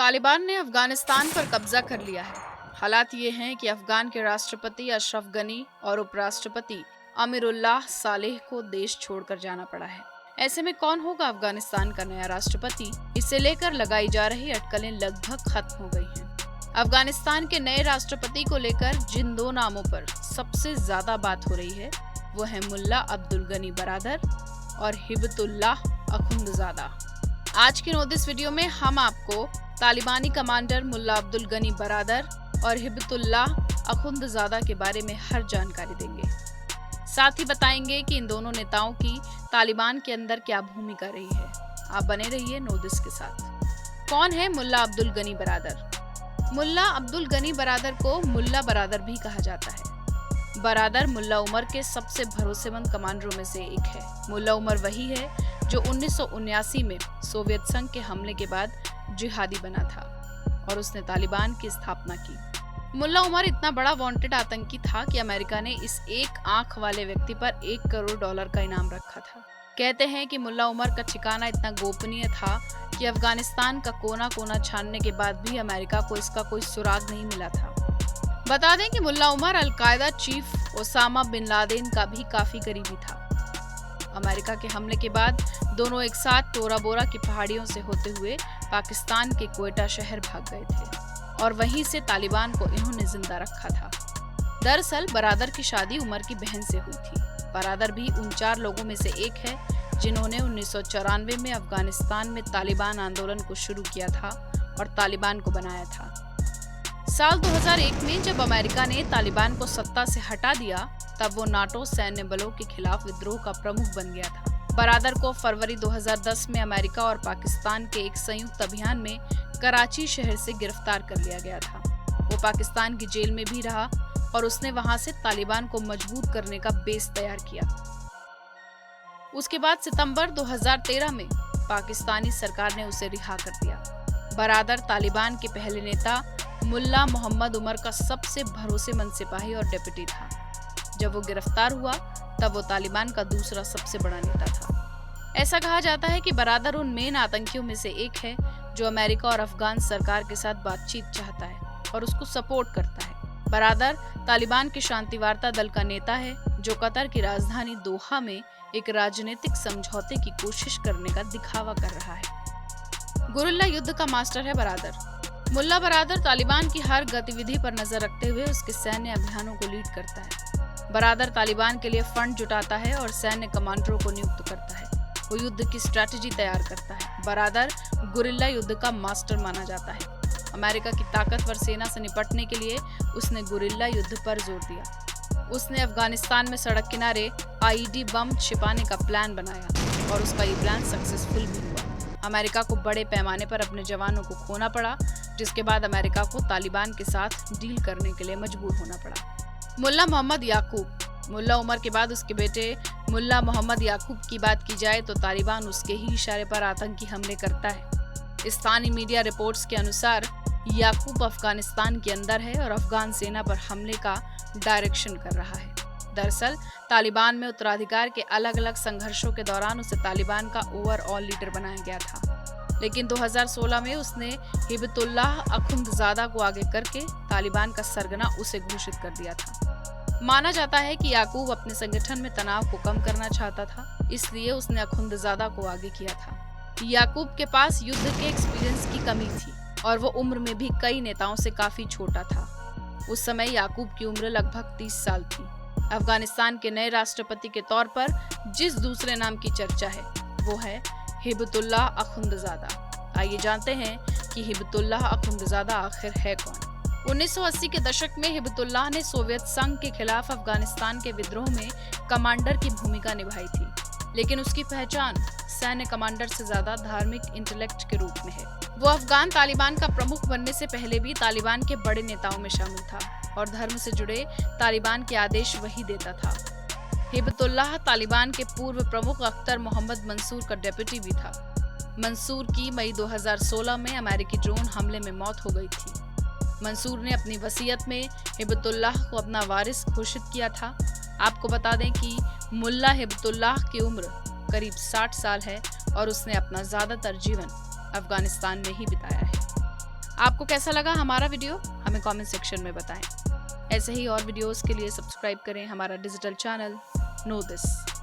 तालिबान ने अफगानिस्तान पर कब्जा कर लिया है। हालात ये हैं कि अफगान के राष्ट्रपति अशरफ गनी और उपराष्ट्रपति अमीरुल्लाह सालेह को देश छोड़कर जाना पड़ा है। ऐसे में कौन होगा अफगानिस्तान का नया राष्ट्रपति, इसे लेकर लगाई जा रही अटकलें लगभग खत्म हो गई हैं। अफगानिस्तान के नए राष्ट्रपति को लेकर जिन दो नामों पर सबसे ज्यादा बात हो रही है वो है मुल्ला अब्दुल गनी बरादर और हिबतुल्लाह अखुंदजादा। आज के नोटिस वीडियो में हम आपको तालिबानी कमांडर मुल्ला अब्दुल गनी बरादर और हिबतुल्लाह अखुंदजादा के बारे में हर जानकारी देंगे। साथ ही बताएंगे कि इन दोनों नेताओं की तालिबान के अंदर क्या भूमिका रही है। आप बने रहिए नोटिस के साथ। कौन है मुल्ला अब्दुल गनी बरादर? मुल्ला अब्दुल गनी बरादर को मुल्ला बरादर भी कहा जाता है। बरादर मुल्ला उमर के सबसे भरोसेमंद कमांडरों में से एक है। मुल्ला उमर वही है जो 1979 में सोवियत संघ के हमले के बाद जिहादी बना था और उसने तालिबान की स्थापना की। मुल्ला उमर इतना बड़ा वांटेड आतंकी था कि अमेरिका ने इस एक आंख वाले व्यक्ति पर $1 करोड़ का इनाम रखा था। कहते हैं कि मुल्ला उमर का ठिकाना इतना गोपनीय था कि अफगानिस्तान का कोना कोना छानने के बाद भी अमेरिका को इसका कोई सुराग नहीं मिला था। बता दें कि Mullah Omar al Qaeda chief Osama bin Laden का भी काफी करीबी था। अमेरिका के हमले के बाद दोनों एक साथ टोरा बोरा की पहाड़ियों से होते हुए पाकिस्तान के क्वेटा शहर भाग गए थे और वहीं से तालिबान को इन्होंने जिंदा रखा था। दरअसल बरादर की शादी उमर की बहन से हुई थी। बरादर भी उन 4 लोगों में से एक है जिन्होंने 1994 में अफगानिस्तान में तालिबान आंदोलन को शुरू किया था और तालिबान को बनाया था। साल 2001 में जब अमेरिका ने तालिबान को सत्ता से हटा दिया तब वो नाटो सैन्य बलों के खिलाफ विद्रोह का प्रमुख बन गया था। बरादर को फरवरी 2010 में अमेरिका और पाकिस्तान के एक संयुक्त अभियान में कराची शहर से गिरफ्तार कर लिया गया था। वो पाकिस्तान की जेल में भी रहा और उसने वहां से तालिबान को मजबूत करने का बेस तैयार किया। उसके बाद सितंबर 2013 में पाकिस्तानी सरकार ने उसे रिहा कर दिया। बरादर तालिबान के पहले नेता मुल्ला मोहम्मद उमर का सबसे भरोसेमंद सिपाही और डेप्यूटी था। जब वो गिरफ्तार हुआ तब वो तालिबान का दूसरा सबसे बड़ा नेता था। ऐसा कहा जाता है कि बरादर उन मेन आतंकियों में से एक है जो अमेरिका और अफगान सरकार के साथ बातचीत चाहता है और उसको सपोर्ट करता है। बरादर तालिबान के शांति वार्ता दल का नेता है जो कतर की राजधानी दोहा में एक राजनीतिक समझौते की कोशिश करने का दिखावा कर रहा है। गुरिल्ला युद्ध का मास्टर है बरादर। मुल्ला बरादर तालिबान की हर गतिविधि पर नजर रखते हुए उसके सैन्य अभियानों को लीड करता है। बरादर तालिबान के लिए फंड जुटाता है और सैन्य कमांडरों को नियुक्त करता है। वो युद्ध की स्ट्रैटेजी तैयार करता है। बरादर गुरिल्ला युद्ध का मास्टर माना जाता है। अमेरिका की ताकतवर सेना से निपटने के लिए उसने गुरिल्ला युद्ध पर जोर दिया। उसने अफगानिस्तान में सड़क किनारे आईईडी बम छिपाने का प्लान बनाया और उसका ये प्लान सक्सेसफुल भी हुआ। अमेरिका को बड़े पैमाने पर अपने जवानों को खोना पड़ा, जिसके बाद अमेरिका को तालिबान के साथ डील करने के लिए मजबूर होना पड़ा। मुल्ला मोहम्मद याकूब। मुल्ला उमर के बाद उसके बेटे मुल्ला मोहम्मद याकूब की बात की जाए तो तालिबान उसके ही इशारे पर आतंकी हमले करता है। स्थानीय मीडिया रिपोर्ट्स के अनुसार याकूब अफगानिस्तान के अंदर है और अफगान सेना पर हमले का डायरेक्शन कर रहा है। दरअसल तालिबान में उत्तराधिकार के अलग अलग संघर्षों के दौरान उसे तालिबान का ओवरऑल लीडर बनाया गया था, लेकिन 2016 में उसने हिबतुल्लाह अखुंदजादा को आगे करके तालिबान का सरगना उसे घोषित कर दिया था। माना जाता है कि याकूब अपने संगठन में तनाव को कम करना चाहता था, इसलिए उसने अखुंदजादा को आगे किया था। याकूब के पास युद्ध के एक्सपीरियंस की कमी थी और वो उम्र में भी कई नेताओं से काफी छोटा था। उस समय याकूब की उम्र लगभग 30 साल थी। अफगानिस्तान के नए राष्ट्रपति के तौर पर जिस दूसरे नाम की चर्चा है वो है हिबतुल्लाह अखुंदजादा। आइए जानते हैं कि हिबतुल्लाह अखुंदजादा आखिर है कौन। 1980 के दशक में हिबतुल्लाह ने सोवियत संघ के खिलाफ अफगानिस्तान के विद्रोह में कमांडर की भूमिका निभाई थी, लेकिन उसकी पहचान सैन्य कमांडर से ज्यादा धार्मिक इंटेलेक्ट के रूप में है। वो अफगान तालिबान का प्रमुख बनने से पहले भी तालिबान के बड़े नेताओं में शामिल था और धर्म से जुड़े तालिबान के आदेश वही देता था। हिबतुल्लाह तालिबान के पूर्व प्रमुख अख्तर मोहम्मद मंसूर का डेप्यूटी भी था। मंसूर की मई 2016 में अमेरिकी ड्रोन हमले में मौत हो गई थी। मंसूर ने अपनी वसीयत में हिबतुल्लाह को अपना वारिस घोषित किया था। आपको बता दें कि मुल्ला हिबतुल्लाह की उम्र करीब 60 साल है और उसने अपना ज्यादातर जीवन अफगानिस्तान में ही बिताया है। आपको कैसा लगा हमारा वीडियो हमें कमेंट सेक्शन में बताएं। ऐसे ही और वीडियोस के लिए सब्सक्राइब करें हमारा डिजिटल चैनल नो दिस।